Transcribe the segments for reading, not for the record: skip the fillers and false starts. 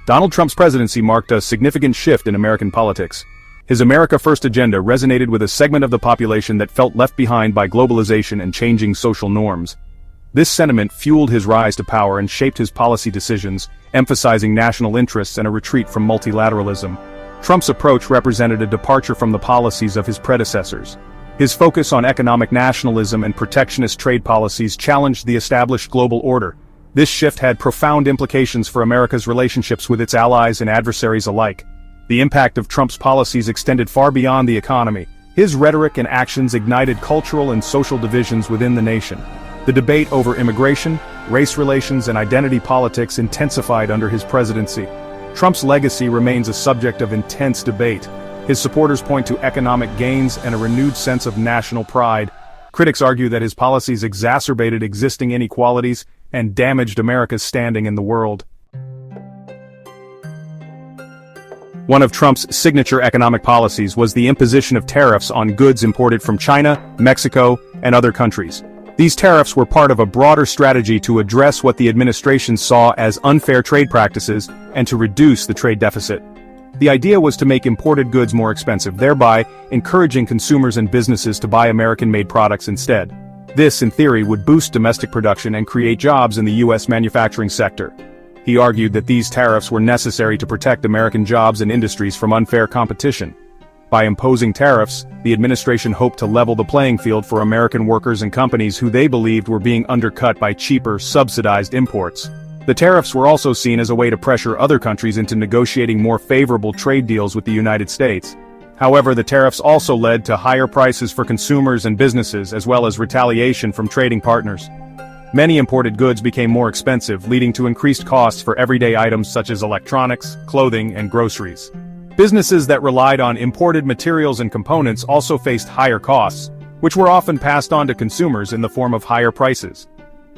Donald Trump's presidency marked a significant shift in American politics. His America First agenda resonated with a segment of the population that felt left behind by globalization and changing social norms. This sentiment fueled his rise to power and shaped his policy decisions, emphasizing national interests and a retreat from multilateralism. Trump's approach represented a departure from the policies of his predecessors. His focus on economic nationalism and protectionist trade policies challenged the established global order. This shift had profound implications for America's relationships with its allies and adversaries alike. The impact of Trump's policies extended far beyond the economy. His rhetoric and actions ignited cultural and social divisions within the nation. The debate over immigration, race relations, and identity politics intensified under his presidency. Trump's legacy remains a subject of intense debate. His supporters point to economic gains and a renewed sense of national pride. Critics argue that his policies exacerbated existing inequalities and damaged America's standing in the world. One of Trump's signature economic policies was the imposition of tariffs on goods imported from China, Mexico, and other countries. These tariffs were part of a broader strategy to address what the administration saw as unfair trade practices and to reduce the trade deficit. The idea was to make imported goods more expensive, thereby encouraging consumers and businesses to buy American-made products instead. This, in theory, would boost domestic production and create jobs in the U.S. manufacturing sector. He argued that these tariffs were necessary to protect American jobs and industries from unfair competition. By imposing tariffs, the administration hoped to level the playing field for American workers and companies who they believed were being undercut by cheaper, subsidized imports. The tariffs were also seen as a way to pressure other countries into negotiating more favorable trade deals with the United States. However, the tariffs also led to higher prices for consumers and businesses, as well as retaliation from trading partners. Many imported goods became more expensive, leading to increased costs for everyday items such as electronics, clothing, and groceries. Businesses that relied on imported materials and components also faced higher costs, which were often passed on to consumers in the form of higher prices.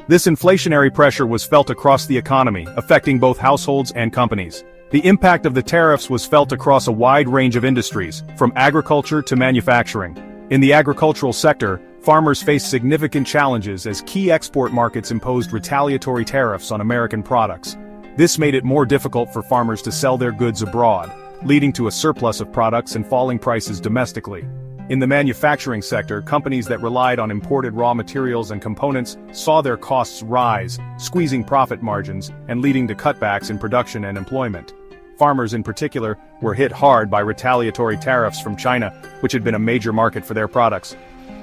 This inflationary pressure was felt across the economy, affecting both households and companies. The impact of the tariffs was felt across a wide range of industries, from agriculture to manufacturing. In the agricultural sector, farmers faced significant challenges as key export markets imposed retaliatory tariffs on American products. This made it more difficult for farmers to sell their goods abroad, leading to a surplus of products and falling prices domestically. In the manufacturing sector, companies that relied on imported raw materials and components saw their costs rise, squeezing profit margins and leading to cutbacks in production and employment. Farmers in particular were hit hard by retaliatory tariffs from China, which had been a major market for their products.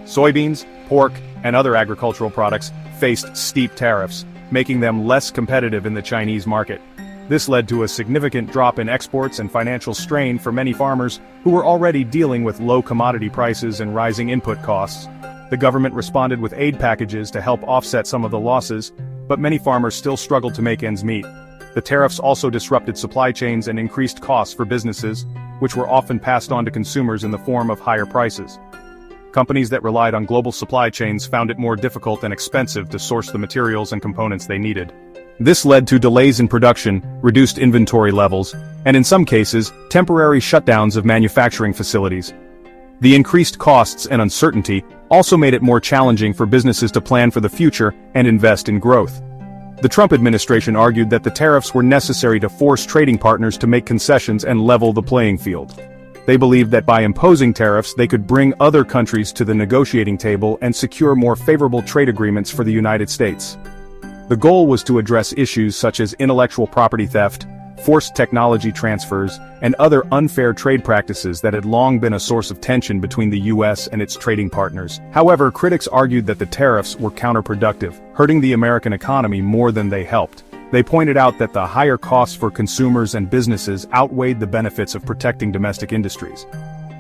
Soybeans, pork, and other agricultural products faced steep tariffs, making them less competitive in the Chinese market. This led to a significant drop in exports and financial strain for many farmers who were already dealing with low commodity prices and rising input costs. The government responded with aid packages to help offset some of the losses, but many farmers still struggled to make ends meet. The tariffs also disrupted supply chains and increased costs for businesses, which were often passed on to consumers in the form of higher prices. Companies that relied on global supply chains found it more difficult and expensive to source the materials and components they needed. This led to delays in production, reduced inventory levels, and in some cases, temporary shutdowns of manufacturing facilities. The increased costs and uncertainty also made it more challenging for businesses to plan for the future and invest in growth. The Trump administration argued that the tariffs were necessary to force trading partners to make concessions and level the playing field. They believed that by imposing tariffs they could bring other countries to the negotiating table and secure more favorable trade agreements for the United States. The goal was to address issues such as intellectual property theft, forced technology transfers, and other unfair trade practices that had long been a source of tension between the U.S. and its trading partners. However, critics argued that the tariffs were counterproductive, hurting the American economy more than they helped. They pointed out that the higher costs for consumers and businesses outweighed the benefits of protecting domestic industries.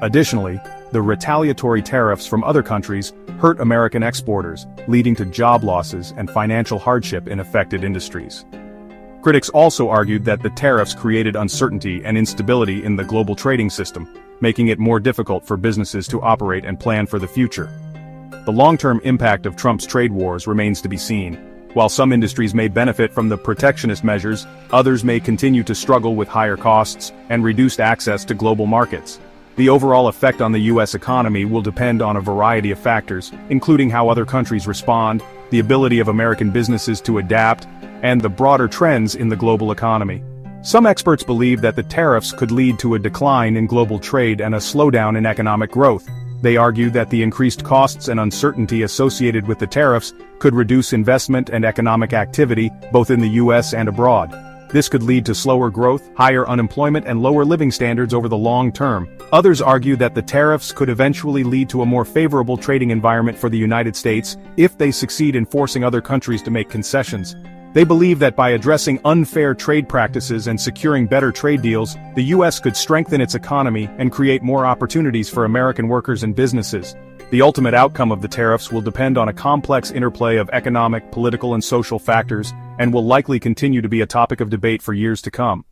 Additionally, the retaliatory tariffs from other countries hurt American exporters, leading to job losses and financial hardship in affected industries. Critics also argued that the tariffs created uncertainty and instability in the global trading system, making it more difficult for businesses to operate and plan for the future. The long-term impact of Trump's trade wars remains to be seen. While some industries may benefit from the protectionist measures, others may continue to struggle with higher costs and reduced access to global markets. The overall effect on the U.S. economy will depend on a variety of factors, including how other countries respond, the ability of American businesses to adapt, and the broader trends in the global economy. Some experts believe that the tariffs could lead to a decline in global trade and a slowdown in economic growth. They argue that the increased costs and uncertainty associated with the tariffs could reduce investment and economic activity, both in the US and abroad. This could lead to slower growth, higher unemployment, and lower living standards over the long term. Others argue that the tariffs could eventually lead to a more favorable trading environment for the United States if they succeed in forcing other countries to make concessions. They believe that by addressing unfair trade practices and securing better trade deals, the U.S. could strengthen its economy and create more opportunities for American workers and businesses. The ultimate outcome of the tariffs will depend on a complex interplay of economic, political, and social factors, and will likely continue to be a topic of debate for years to come.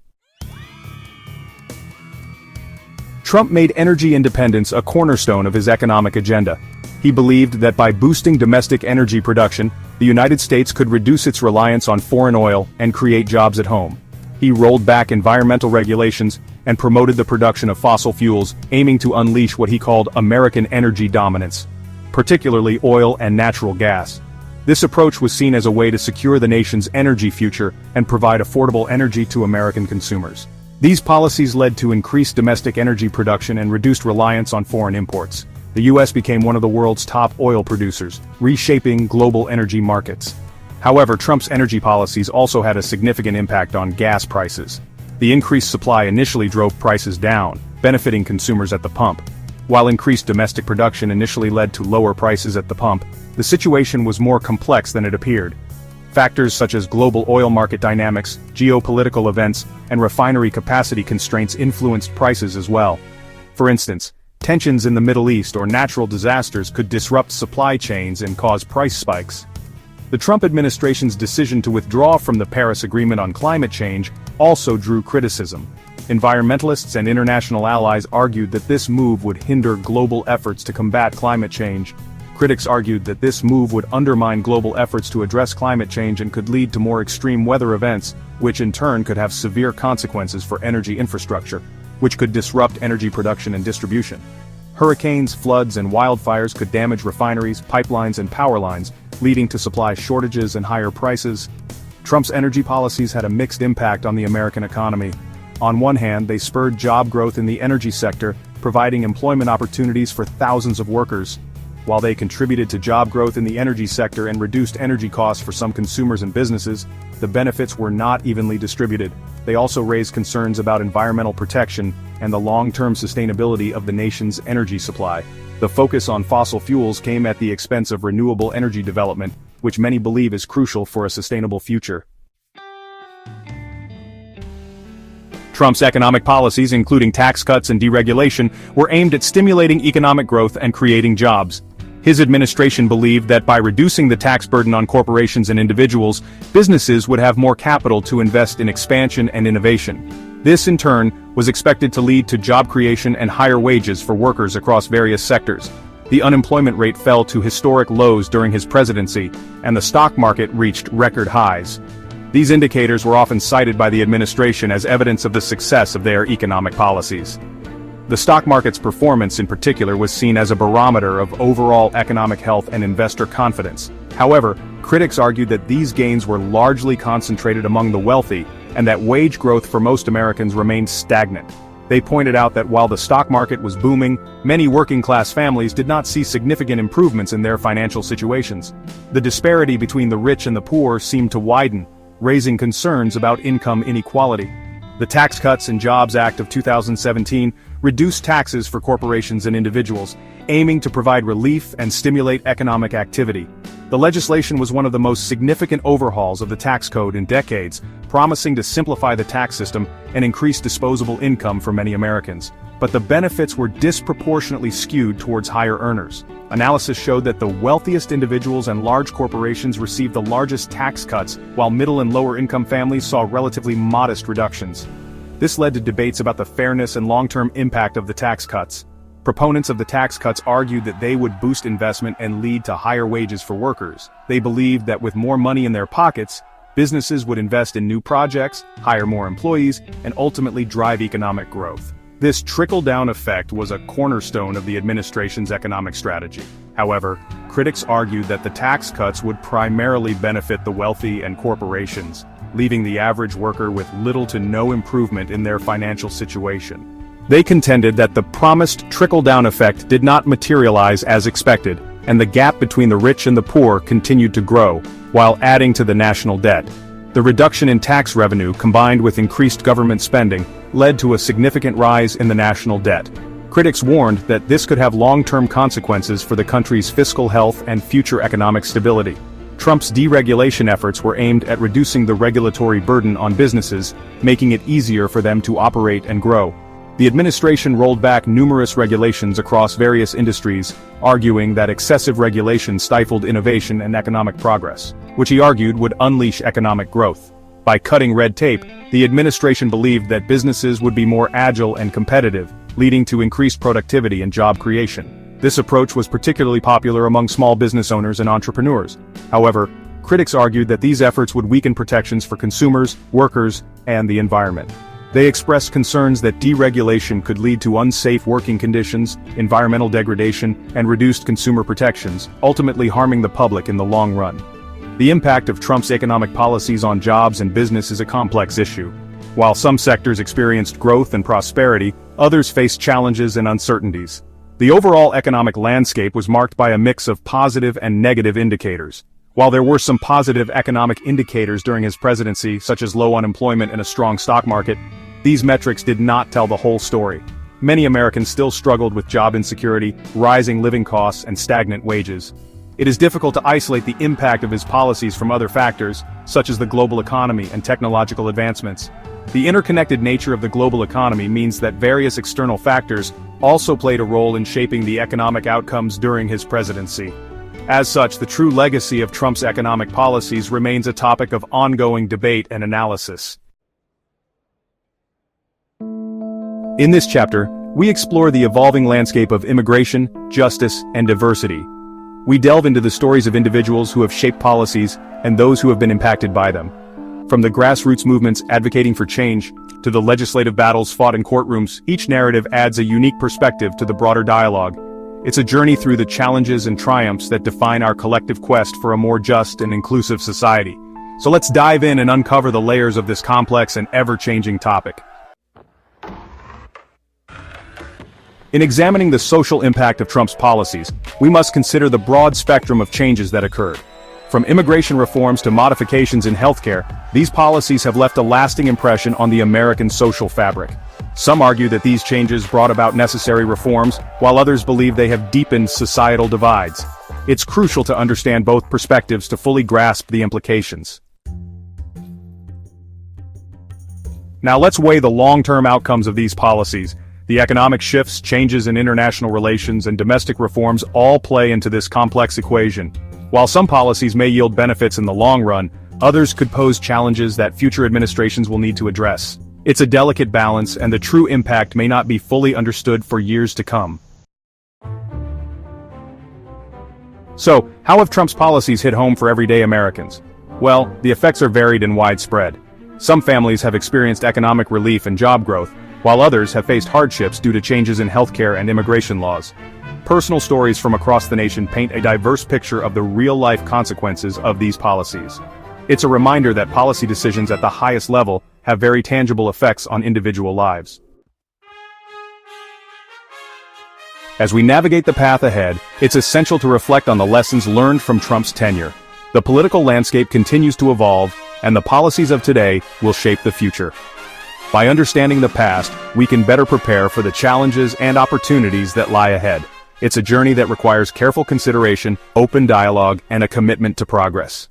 Trump made energy independence a cornerstone of his economic agenda. He believed that by boosting domestic energy production, the United States could reduce its reliance on foreign oil and create jobs at home. He rolled back environmental regulations and promoted the production of fossil fuels, aiming to unleash what he called American energy dominance, particularly oil and natural gas. This approach was seen as a way to secure the nation's energy future and provide affordable energy to American consumers. These policies led to increased domestic energy production and reduced reliance on foreign imports. The U.S. became one of the world's top oil producers, reshaping global energy markets. However, Trump's energy policies also had a significant impact on gas prices. The increased supply initially drove prices down, benefiting consumers at the pump. While increased domestic production initially led to lower prices at the pump, the situation was more complex than it appeared. Factors such as global oil market dynamics, geopolitical events, and refinery capacity constraints influenced prices as well. For instance, tensions in the Middle East or natural disasters could disrupt supply chains and cause price spikes. The Trump administration's decision to withdraw from the Paris Agreement on climate change also drew criticism. Environmentalists and international allies argued that this move would hinder global efforts to combat climate change. Critics argued that this move would undermine global efforts to address climate change and could lead to more extreme weather events, which in turn could have severe consequences for energy infrastructure, which could disrupt energy production and distribution. Hurricanes, floods, and wildfires could damage refineries, pipelines, and power lines, leading to supply shortages and higher prices. Trump's energy policies had a mixed impact on the American economy. On one hand, they spurred job growth in the energy sector, providing employment opportunities for thousands of workers. While they contributed to job growth in the energy sector and reduced energy costs for some consumers and businesses, the benefits were not evenly distributed. They also raised concerns about environmental protection and the long-term sustainability of the nation's energy supply. The focus on fossil fuels came at the expense of renewable energy development, which many believe is crucial for a sustainable future. Trump's economic policies, including tax cuts and deregulation, were aimed at stimulating economic growth and creating jobs. His administration believed that by reducing the tax burden on corporations and individuals, businesses would have more capital to invest in expansion and innovation. This, in turn, was expected to lead to job creation and higher wages for workers across various sectors. The unemployment rate fell to historic lows during his presidency, and the stock market reached record highs. These indicators were often cited by the administration as evidence of the success of their economic policies. The stock market's performance in particular was seen as a barometer of overall economic health and investor confidence. However, critics argued that these gains were largely concentrated among the wealthy, and that wage growth for most Americans remained stagnant. They pointed out that while the stock market was booming, many working-class families did not see significant improvements in their financial situations. The disparity between the rich and the poor seemed to widen, raising concerns about income inequality. The Tax Cuts and Jobs Act of 2017 reduced taxes for corporations and individuals, aiming to provide relief and stimulate economic activity. The legislation was one of the most significant overhauls of the tax code in decades, promising to simplify the tax system and increase disposable income for many Americans. But the benefits were disproportionately skewed towards higher earners. Analysis showed that the wealthiest individuals and large corporations received the largest tax cuts, while middle and lower income families saw relatively modest reductions. This led to debates about the fairness and long-term impact of the tax cuts. Proponents of the tax cuts argued that they would boost investment and lead to higher wages for workers. They believed that with more money in their pockets, businesses would invest in new projects, hire more employees, and ultimately drive economic growth. This trickle-down effect was a cornerstone of the administration's economic strategy. However, critics argued that the tax cuts would primarily benefit the wealthy and corporations, leaving the average worker with little to no improvement in their financial situation. They contended that the promised trickle-down effect did not materialize as expected, and the gap between the rich and the poor continued to grow, while adding to the national debt. The reduction in tax revenue combined with increased government spending led to a significant rise in the national debt. Critics warned that this could have long-term consequences for the country's fiscal health and future economic stability. Trump's deregulation efforts were aimed at reducing the regulatory burden on businesses, making it easier for them to operate and grow. The administration rolled back numerous regulations across various industries, arguing that excessive regulation stifled innovation and economic progress, which he argued would unleash economic growth. By cutting red tape, the administration believed that businesses would be more agile and competitive, leading to increased productivity and job creation. This approach was particularly popular among small business owners and entrepreneurs. However, critics argued that these efforts would weaken protections for consumers, workers, and the environment. They expressed concerns that deregulation could lead to unsafe working conditions, environmental degradation, and reduced consumer protections, ultimately harming the public in the long run. The impact of Trump's economic policies on jobs and business is a complex issue. While some sectors experienced growth and prosperity, others faced challenges and uncertainties. The overall economic landscape was marked by a mix of positive and negative indicators. While there were some positive economic indicators during his presidency, such as low unemployment and a strong stock market, these metrics did not tell the whole story. Many Americans still struggled with job insecurity, rising living costs, and stagnant wages. It is difficult to isolate the impact of his policies from other factors, such as the global economy and technological advancements. The interconnected nature of the global economy means that various external factors also played a role in shaping the economic outcomes during his presidency. As such, the true legacy of Trump's economic policies remains a topic of ongoing debate and analysis. In this chapter, we explore the evolving landscape of immigration, justice, and diversity. We delve into the stories of individuals who have shaped policies and those who have been impacted by them. From the grassroots movements advocating for change, to the legislative battles fought in courtrooms, each narrative adds a unique perspective to the broader dialogue. It's a journey through the challenges and triumphs that define our collective quest for a more just and inclusive society. So let's dive in and uncover the layers of this complex and ever-changing topic. In examining the social impact of Trump's policies, we must consider the broad spectrum of changes that occurred. From immigration reforms to modifications in healthcare, these policies have left a lasting impression on the American social fabric. Some argue that these changes brought about necessary reforms, while others believe they have deepened societal divides. It's crucial to understand both perspectives to fully grasp the implications. Now let's weigh the long-term outcomes of these policies. The economic shifts, changes in international relations, and domestic reforms all play into this complex equation. While some policies may yield benefits in the long run, others could pose challenges that future administrations will need to address. It's a delicate balance, and the true impact may not be fully understood for years to come. So, how have Trump's policies hit home for everyday Americans? Well, the effects are varied and widespread. Some families have experienced economic relief and job growth, while others have faced hardships due to changes in healthcare and immigration laws. Personal stories from across the nation paint a diverse picture of the real-life consequences of these policies. It's a reminder that policy decisions at the highest level have very tangible effects on individual lives. As we navigate the path ahead, it's essential to reflect on the lessons learned from Trump's tenure. The political landscape continues to evolve, and the policies of today will shape the future. By understanding the past, we can better prepare for the challenges and opportunities that lie ahead. It's a journey that requires careful consideration, open dialogue, and a commitment to progress.